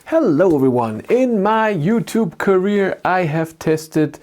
Hello everyone! In my YouTube career I have tested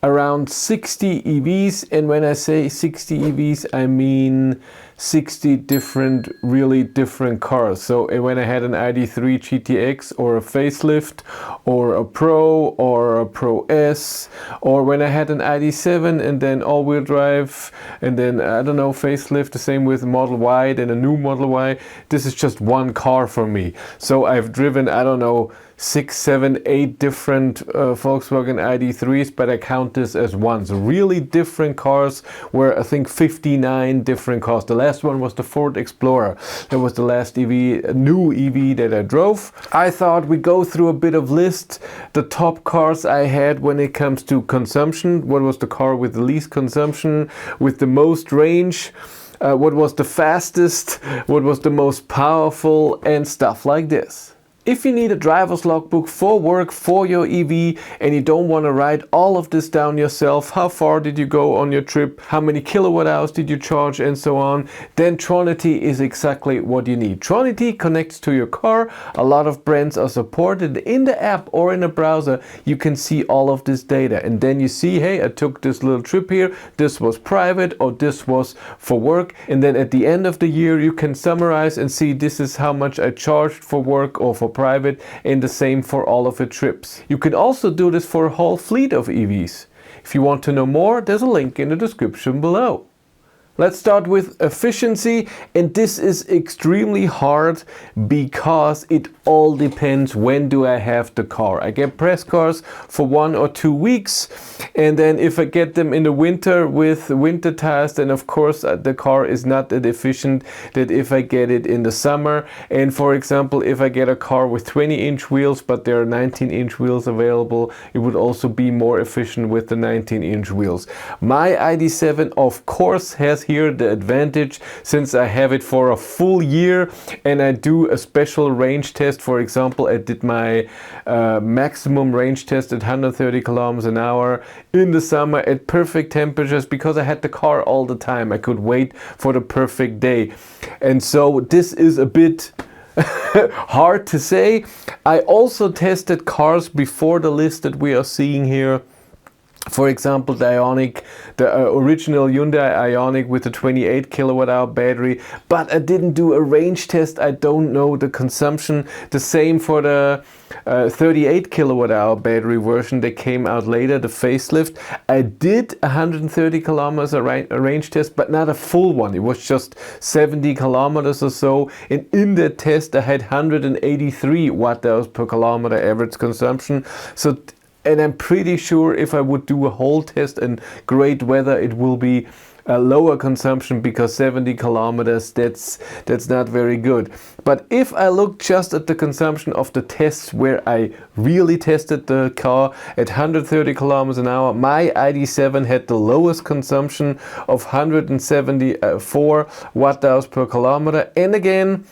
around 60 EVs, and when I say 60 EVs I mean 60 different, really different cars. So when I had an ID3 GTX or a facelift or a Pro or a Pro S, or when I had an ID7 and then all-wheel drive and then I don't know, facelift, the same with Model Y and a new Model Y, this is just one car for me. So I've driven, I don't know, 6, 7, 8 different Volkswagen ID3s, but I count this as one. So really different cars, where I think 59 different cars. The last one was the Ford Explorer. That was the last EV, new EV that I drove. I thought we go through a bit of list, the top cars I had when it comes to consumption. What was the car with the least consumption, with the most range? What was the fastest? What was the most powerful? And stuff like this. If you need a driver's logbook for work, for your EV, and you don't want to write all of this down yourself, how far did you go on your trip, how many kilowatt hours did you charge, and so on, then Tronity is exactly what you need. Tronity connects to your car. A lot of brands are supported. In the app or in a browser, you can see all of this data. And then you see, hey, I took this little trip here, this was private or this was for work. And then at the end of the year, you can summarize and see this is how much I charged for work or for private, and the same for all of the trips. You can also do this for a whole fleet of EVs. If you want to know more, there's a link in the description below. Let's start with efficiency, and this is extremely hard because it all depends when do I have the car. I get press cars for 1 or 2 weeks, and then if I get them in the winter with winter tires, then of course the car is not that efficient that if I get it in the summer. And for example, if I get a car with 20-inch wheels but there are 19-inch wheels available, it would also be more efficient with the 19-inch wheels. My ID7 of course has here the advantage, since I have it for a full year and I do a special range test. For example, I did my maximum range test at 130 kilometers an hour in the summer at perfect temperatures, because I had the car all the time. I could wait for the perfect day. And so this is a bit hard to say. I also tested cars before the list that we are seeing here. For example, the Ioniq, the original Hyundai Ioniq with the 28 kilowatt hour battery, but I didn't do a range test. I don't know the consumption. The same for the 38 kilowatt hour battery version that came out later, the facelift. I did 130 kilometers a range test, but not a full one. It was just 70 kilometers or so. And in that test, I had 183 watt hours per kilometer average consumption. And I'm pretty sure if I would do a whole test in great weather, it will be a lower consumption, because 70 kilometers, that's not very good. But if I look just at the consumption of the tests where I really tested the car at 130 kilometers an hour, my ID7 had the lowest consumption of 174 watt hours per kilometer. And again,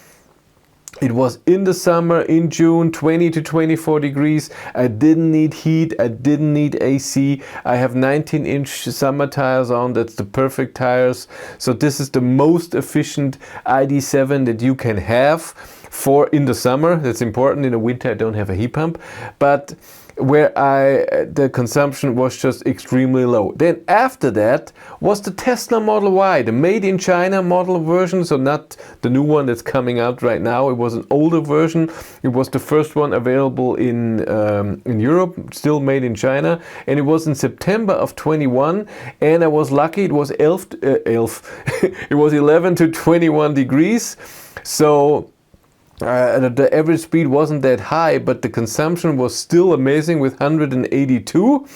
it was in the summer, in June, 20 to 24 degrees. I didn't need heat, I didn't need AC. I have 19-inch summer tires on, that's the perfect tires. So this is the most efficient ID7 that you can have for in the summer. That's important. In the winter I don't have a heat pump, but where the consumption was just extremely low. Then after that was the Tesla Model Y, the made in China model version, so not the new one that's coming out right now. It was an older version. It was the first one available in Europe, still made in China, and it was in September of 21. And I was lucky; it was it was 11 to 21 degrees. So the average speed wasn't that high, but the consumption was still amazing with 182.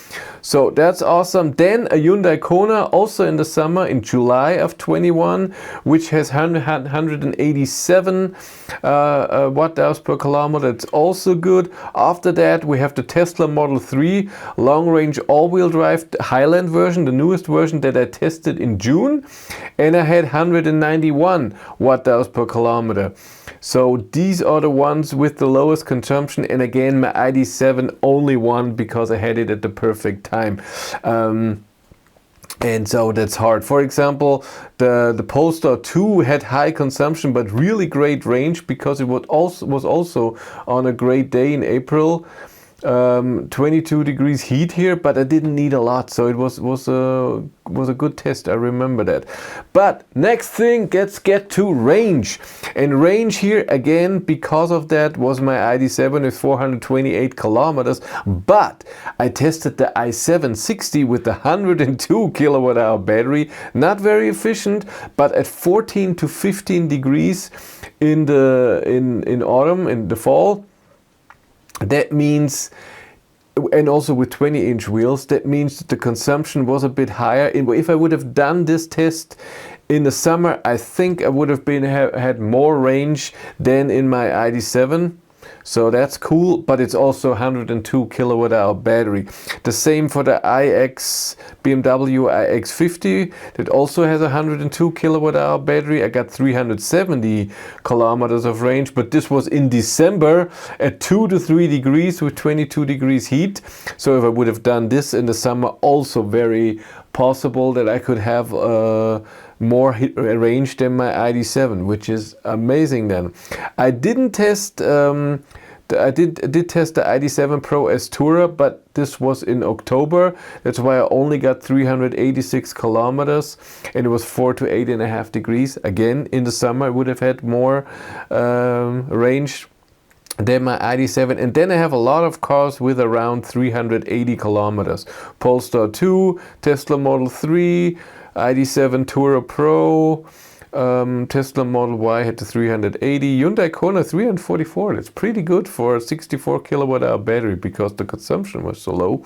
So that's awesome. Then a Hyundai Kona, also in the summer, in July of 21, which has 187 watt hours per kilometer. It's also good. After that, we have the Tesla Model 3 long-range all-wheel drive Highland version, the newest version that I tested in June, and I had 191 watt hours per kilometer. So these are the ones with the lowest consumption, and again my ID7 only won because I had it at the perfect time. And so that's hard. For example, the Polestar 2 had high consumption but really great range because it was also on a great day in April. 22 degrees heat here, but I didn't need a lot, so it was a good test. I remember that. But next thing, let's get to range. And range here again, because of that, was my ID7 with 428 kilometers. But I tested the i7-60 with the 102 kilowatt hour battery. Not very efficient, but at 14 to 15 degrees in autumn, in the fall. That means, and also with 20-inch wheels, that means that the consumption was a bit higher. If I would have done this test in the summer, I think I would have had more range than in my ID7. So that's cool, but it's also 102 kilowatt hour battery. The same for the BMW iX50, that also has a 102 kilowatt hour battery. I got 370 kilometers of range, but this was in December at 2 to 3 degrees with 22 degrees heat. So if I would have done this in the summer, also very possible that I could have more range than my ID7, which is amazing then. I didn't test, I did test the ID7 Pro S Tourer, but this was in October. That's why I only got 386 kilometers, and it was 4 to 8.5 degrees. Again, in the summer I would have had more range than my ID7. And then I have a lot of cars with around 380 kilometers. Polestar 2, Tesla Model 3, ID7 Tourer Pro, Tesla Model Y had the 380, Hyundai Kona 344. That's pretty good for a 64 kilowatt hour battery because the consumption was so low.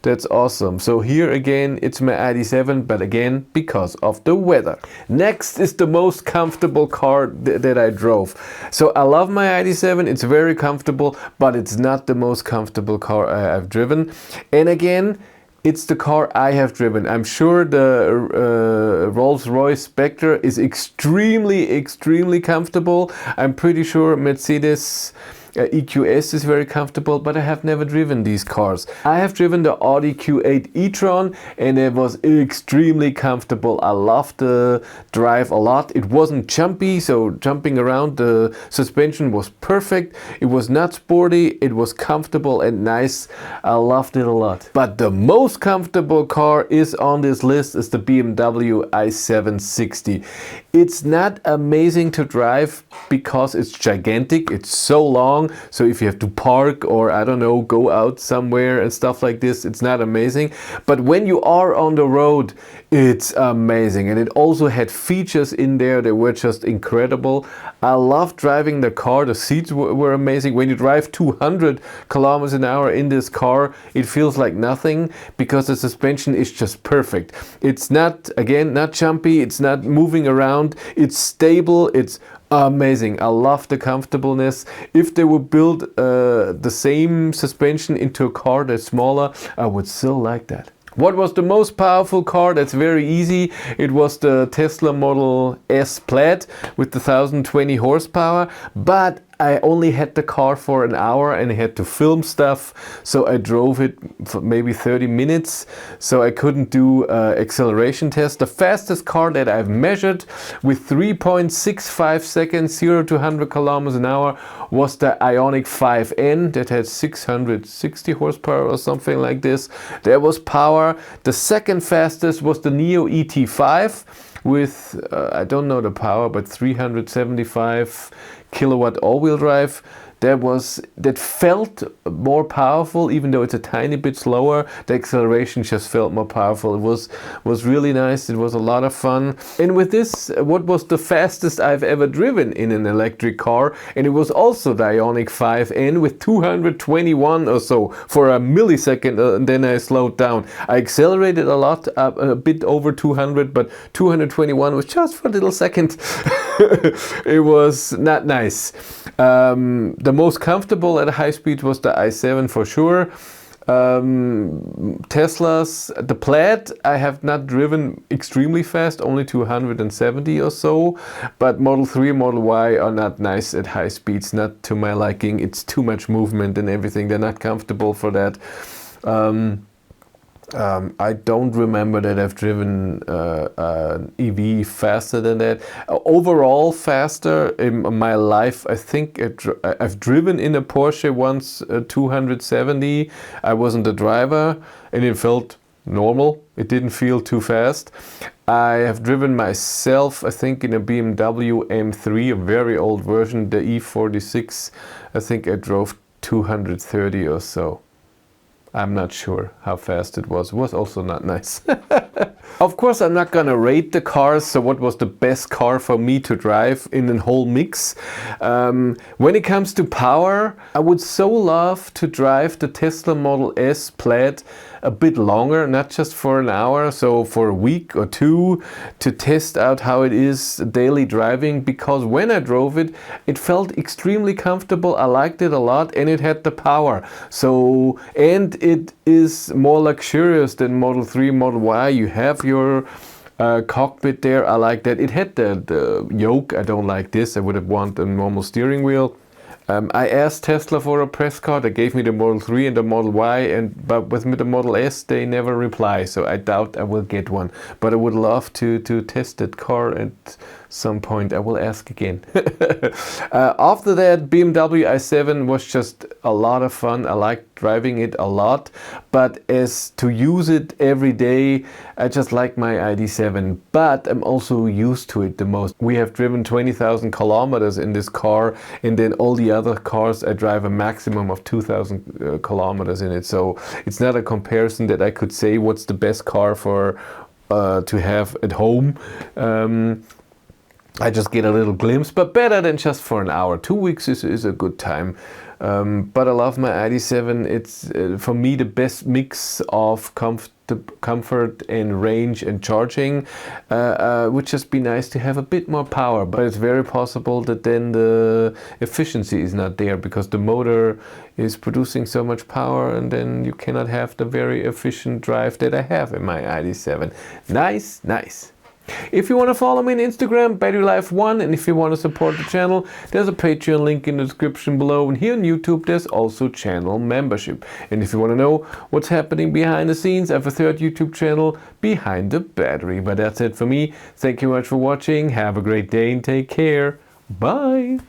That's awesome. So here again, it's my ID7, but again, because of the weather. Next is the most comfortable car that I drove. So I love my ID7. It's very comfortable, but it's not the most comfortable car I've driven. And again, it's the car I have driven. I'm sure the Rolls-Royce Spectre is extremely comfortable. I'm pretty sure Mercedes EQS is very comfortable, but I have never driven these cars. I have driven the Audi Q8 e-tron, and it was extremely comfortable. I loved the drive a lot. It wasn't jumpy, so jumping around, the suspension was perfect. It was not sporty, it was comfortable and nice. I loved it a lot. But the most comfortable car is on this list is the BMW i7-60. It's not amazing to drive because it's gigantic, it's so long. So if you have to park or I don't know, go out somewhere and stuff like this, it's not amazing. But when you are on the road, it's amazing. And it also had features in there that were just incredible. I love driving the car. The seats were amazing. When you drive 200 kilometers an hour in this car, it feels like nothing because the suspension is just perfect. It's not, again, not jumpy. It's not moving around. It's stable. It's amazing. I love the comfortableness. If they would build the same suspension into a car that's smaller, I would still like that. What was the most powerful car? That's very easy. It was the Tesla Model S Plaid with the 1020 horsepower, but I only had the car for an hour and I had to film stuff, so I drove it for maybe 30 minutes, so I couldn't do acceleration test. The fastest car that I've measured with 3.65 seconds, 0 to 100 kilometers an hour, was the Ioniq 5N that had 660 horsepower or something like this. There was power. The second fastest was the Neo ET5 with, I don't know the power, but 375 kilowatt all-wheel drive. That felt more powerful, even though it's a tiny bit slower. The acceleration just felt more powerful. It was really nice. It was a lot of fun. And with this, what was the fastest I've ever driven in an electric car? And it was also the Ioniq 5N with 221 or so for a millisecond, and then I slowed down. I accelerated a lot, a bit over 200, but 221 was just for a little second. It was not nice. The most comfortable at high speed was the i7 for sure. Tesla's, the Plaid, I have not driven extremely fast, only 270 or so, but Model 3, Model Y are not nice at high speeds, not to my liking. It's too much movement and everything. They're not comfortable for that. I don't remember that I've driven an EV faster than that. Overall faster in my life, I think I've driven in a Porsche once, 270. I wasn't the driver and it felt normal. It didn't feel too fast. I have driven myself, I think, in a BMW M3, a very old version, the E46. I think I drove 230 or so. I'm not sure how fast it was. It was also not nice. Of course, I'm not gonna rate the cars, so what was the best car for me to drive in a whole mix? When it comes to power, I would so love to drive the Tesla Model S Plaid a bit longer, not just for an hour, so for a week or two, to test out how it is daily driving, because when I drove it, it felt extremely comfortable. I liked it a lot and it had the power. So, and it is more luxurious than Model 3, Model Y. You have your cockpit there. I like that. It had the yoke. I don't like this. I would have wanted a normal steering wheel. I asked Tesla for a press card. They gave me the Model 3 and the Model Y, but with the Model S, they never reply. So I doubt I will get one. But I would love to test that car at some point. I will ask again. After that, BMW i7 was just a lot of fun. I liked driving it a lot. But as to use it every day, I just like my ID7. But I'm also used to it the most. We have driven 20,000 kilometers in this car, and then all the other cars I drive a maximum of 2,000 kilometers in it. So it's not a comparison that I could say what's the best car for to have at home. I just get a little glimpse, but better than just for an hour. 2 weeks is a good time. But I love my ID7. It's for me the best mix of comfort and range and charging. Would just be nice to have a bit more power, but it's very possible that then the efficiency is not there because the motor is producing so much power, and then you cannot have the very efficient drive that I have in my ID7. Nice, nice. If you want to follow me on Instagram, BatteryLife1, and if you want to support the channel, there's a Patreon link in the description below, and here on YouTube there's also channel membership. And if you want to know what's happening behind the scenes, I have a third YouTube channel, Behind the Battery. But that's it for me. Thank you much for watching, have a great day and take care. Bye!